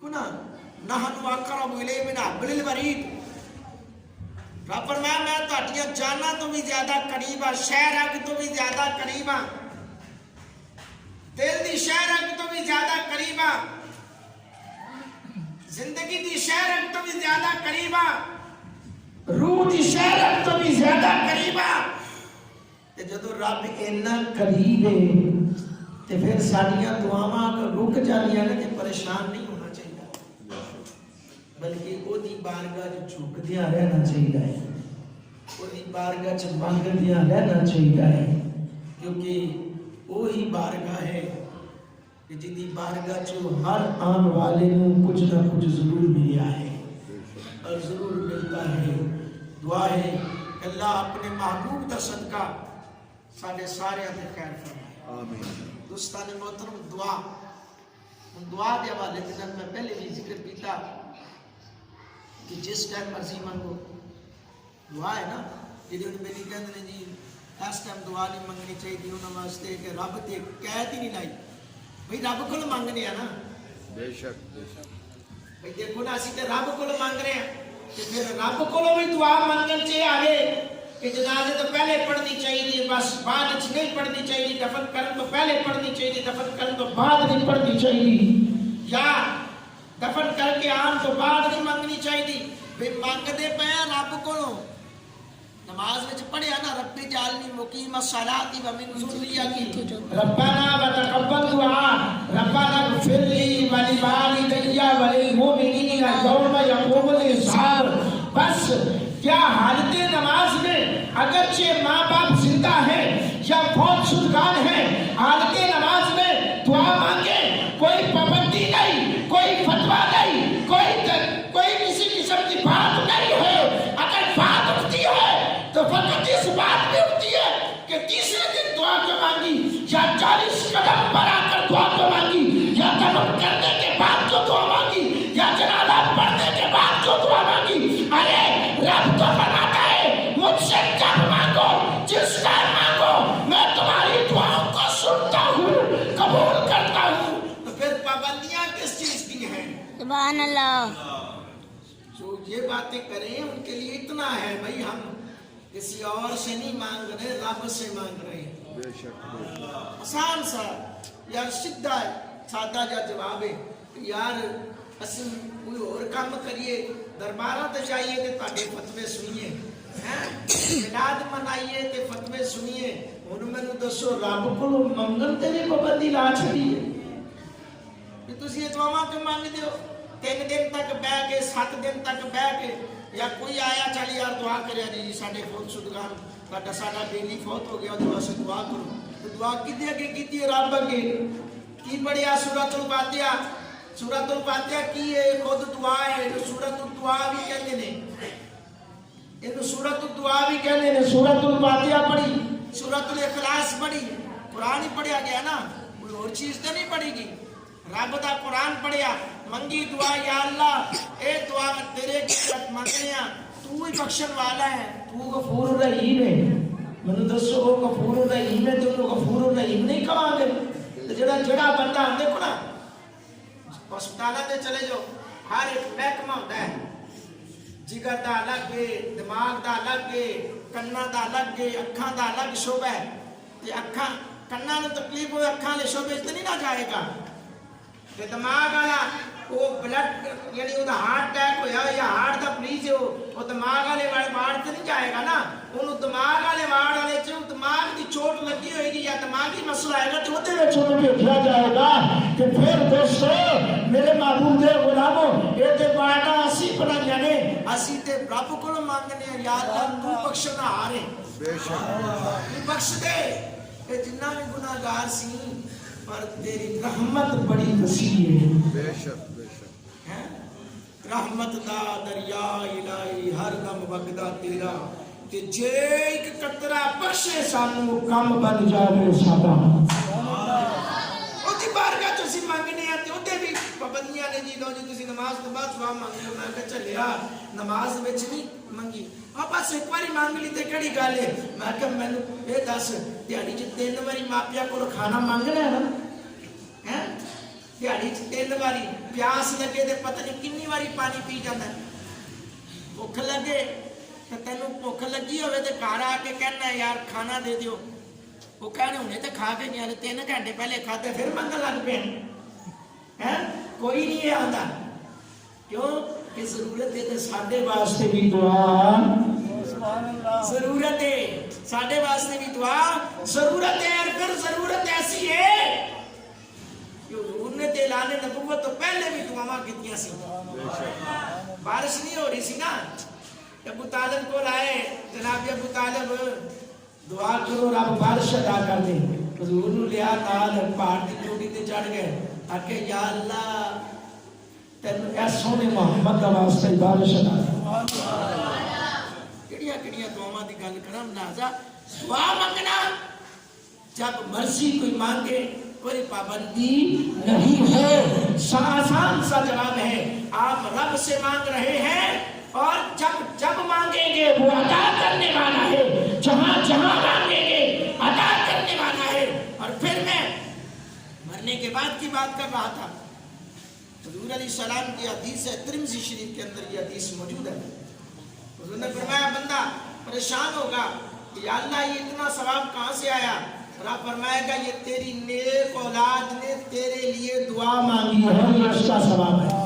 कुना नहनु अक़रबु इलैहि मिन हब्लिल वरीद। रब फरमाया मैं तुहाडियां जानां तो भी ज्यादा करीब आ, शह रग तो भी ज्यादा करीब आ, दिल दी शह रग तो भी ज्यादा करीब आ, जिंदगी दी शह रग तो भी ज्यादा करीब आ, रूह दी शह रग तो भी ज्यादा करीब आ। ते जदों रब इन्ना करीब है ते फिर साडियां दुआवां रुक जांदियां ने ते परेशान नहीं होना चाहिए, बल्कि ओदी बारगाह च झुकदियां रहना चाहिए, ओदी बारगाह च मंगदियां रहना चाहिए, क्योंकि वही बारगाह है कि जिदी बारगाह च हर आने वाले को कुछ ना कुछ जरूर मिला है और जरूर मिलता है। दुआ है अल्लाह अपने महबूब का सदका साढ़े सारे ते खैर फरमाए। आमीन। दोस्तान मोहतरम, दुआ दुआ के हवाले से मैं पहले भी जिक्र किया कि जिस टाइम मर्जी मंगो दुआ है ना, जी मेरी कहते हैं जी इस टाइम दुआ नहीं मंगनी चाहिए उन्होंने वास्ते कि रब ते कैद ही नहीं लाई, भाई रब को मंगने ना, बेशक बेशक भाई देखो ना असी तो रब को मंग रहे हैं, तो फिर रब को भी दुआ मंगन से आगे कि जनाजे तो पहले पढ़नी चाहिए, बस बाद नहीं पढ़नी चाहिए, दफन करने तो पहले पढ़नी चाहिए, दफन करने तो बाद नहीं पढ़नी चाहिए, या दफन करके आन तो बाद नहीं मंगनी चाहिए। वे मंगते पे रब को नमाज में पढ़िया ना, रब्बी जालनी मुकीम सलाती व मिन ज़ुर्रियती रब्बाना व तक़ब्बल दुआ रब्बाना इग़फिर ली व लिवालिदैया व लिल मुमिनीना यौम यक़ूमुल हिसाब। बस क्या हालत नमाज में अगरचे माँ बाप जिंदा है या बहुत शुदगान है, हालत नमाज में दुआ मांगे, कोई पाबंदी नहीं, कोई फतवा नहीं, कोई किसी किस्म की बात नहीं है। अगर बात उठती है तो फकत इस बात में उठती है कि तीसरे दिन दुआ क्यों मांगी, या 40 कदम पर आकर दुआ क्यों मांगी, या दफन करने के बाद जो दुआ मांगी, या जनाजा पढ़ने के बाद जो दुआ मांगी। अरे रब तो फरमाता है मुझसे जब मांगो जिस टाइम मांगो मैं तुम्हारी दुआओं को सुनता हूँ, कबूल करता हूँ। तो फिर पाबंदियां किस चीज की हैं? सुभान अल्लाह। जो ये बातें करें उनके लिए इतना है भाई हम किसी और से नहीं मांग रहे, रब से मांग रहे हैं। बेशक आसान सा यार सीधा सादा जा जवाब है यार असि कोई और काम करिए, दरबारा ते जाइए ते ताडे फतवे सुनिए, हैं मिलाद मनाइए ते फतवे सुनिए। हुण मैनू दसो रब कोलों मंगन ते भी पाबंदी ला छड़ी है कि तुसीं दुआवां क्यों मंगदे हो? 3 दिन तक बह के 7 दिन तक बह के, या कोई आया चल यार दुआ करे जी साडे फौत शुदगान ताडा साडा बेली फौत हो गया, दुआ से दुआ करो, तो दुआ किदे अगे कीती है? रब अगे की पढ़िया सूरतुल फातिहा। सूरतुल फातिहा की है? खुद दुआ है, सूरतुल दुआ भी कहते ने, इन्हें सूरतुल दुआ भी कहते ने। सूरतुल फातिहा पढ़ी, सूरतुल इखलास पढ़ी, कुरान ही पढ़िया गया ना, कोई और चीज तो नहीं पढ़ेगी। रब दा कुरान पढ़िया, मंगी दुआ या अल्लाह ए दुआ तेरे की मंगने आ, तू ही बख्शण वाला है, तू गफूर रहीम है। मैनू दसो वो गफूर रहीम है तो गफूर रहीम नहीं कहांगे? तो जड़ा बंदा देखो ना हस्पताल ते चले जाओ, हर एक महकमा होता है, जिगर दा अलग है, दिमाग दा अलग है, कन्ना दा अलग है, अखां दा अलग शोबा है। ते अखां कन्ना नूं तकलीफ होए अखां दे शोबे च नहीं ना जाएगा, ते दिमाग वाला वो ब्लड यानी वो हार्ट अटैक होया या हार्ट दा मरीज हो वो दिमाग वाले वार्ड से नहीं जाएगा ना, उन्होंने दिमाग वाले वार्ड वाले च दिमाग की चोट लगी होगी या दिमागी मसला आएगा तो उहदे विच उन्हें भेजा जाएगा। कि फिर दोस्तों मेरे महबूब दे गुलामों ये ते बाटा असी बनाइयां ने, असी ते रब कोलों मंगने या अल्लाह तू बख्शना हारे, बेशक तू बख्श दे कि जिन्ना भी गुनाहगार सी पर तेरी रहमत बड़ी वसी है। बेशक बेशक हैं रहमत दा दरिया इलाही हर दम वगदा तेरा, कि जे एक कतरा बख्शे सानू कम बन जावे साडा। ओदी बारगाह च असीं मंगने आ ते ओदे भी पाबंदियां ने जी। लो जी तुसीं नमाज तो बाद दुआ मंगो, मैं कहा चलिया नमाज विच नहीं मंगी, आ बस एक बारी मांग ली ते केड़ी गल है? मैं कहा मैनू ये दस दिहाड़ी च 3 बारी मापिया कोल खाना मंगना है ना, हैं दिहाड़ी च 3 बारी प्यास लगे तो पता नहीं कितनी बारी पानी पी जाता है। भुख लगे तो तेन भुख लगी हो तो घर आके कहना यार खाना दे दियो, वो कहने उन्हें तो खा के गया 3 घंटे पहले खाते फिर मंगन लग पे है। कोई नहीं है आता क्यों कि जरूरत है तो साढ़े वास्ते भी दुआ जरूरत है, साढ़े वास्ते भी दुआ जरूरत है। और फिर जरूरत ऐसी है कि ऐलान नबुव्वत तो पहले भी दुआवां कीतियां सी, बारिश नहीं हो रही सी ना। अबू तालिब को लाए, जनाब अबू तालिब दुआ करो रब बारिश अदा कर दे। हुजूर नु लिया नाल पहाड़ की चोटी ते चढ़ गए, आके या अल्लाह तेन ऐ सोने मोहम्मद दा वास्ते बारिश अदा किहड़ियां दुआवां दी गल करां नाजा। दुआ मंगना जब मर्जी कोई मांगे, कोई पाबंदी नहीं है, आसान सा जवाब है। आप रब से मांग रहे हैं और जब जब मांगेंगे वो अदा करने वाला है, जहां जहां मांगेंगे अदा करने वाला है। और फिर मैं मरने के बाद की बात कर रहा था। हुजूर अलैहिस्सलाम की हदीस है, तिरमिज़ी शरीफ के अंदर ये हदीस मौजूद है। हुजूर ने फरमाया बंदा परेशान होगा कि या अल्लाह ये इतना सवाब कहां से आया। रब फरमाएगा ये तेरी नेक औलाद ने तेरे लिए दुआ मांगी है, ये उसका सवाब है।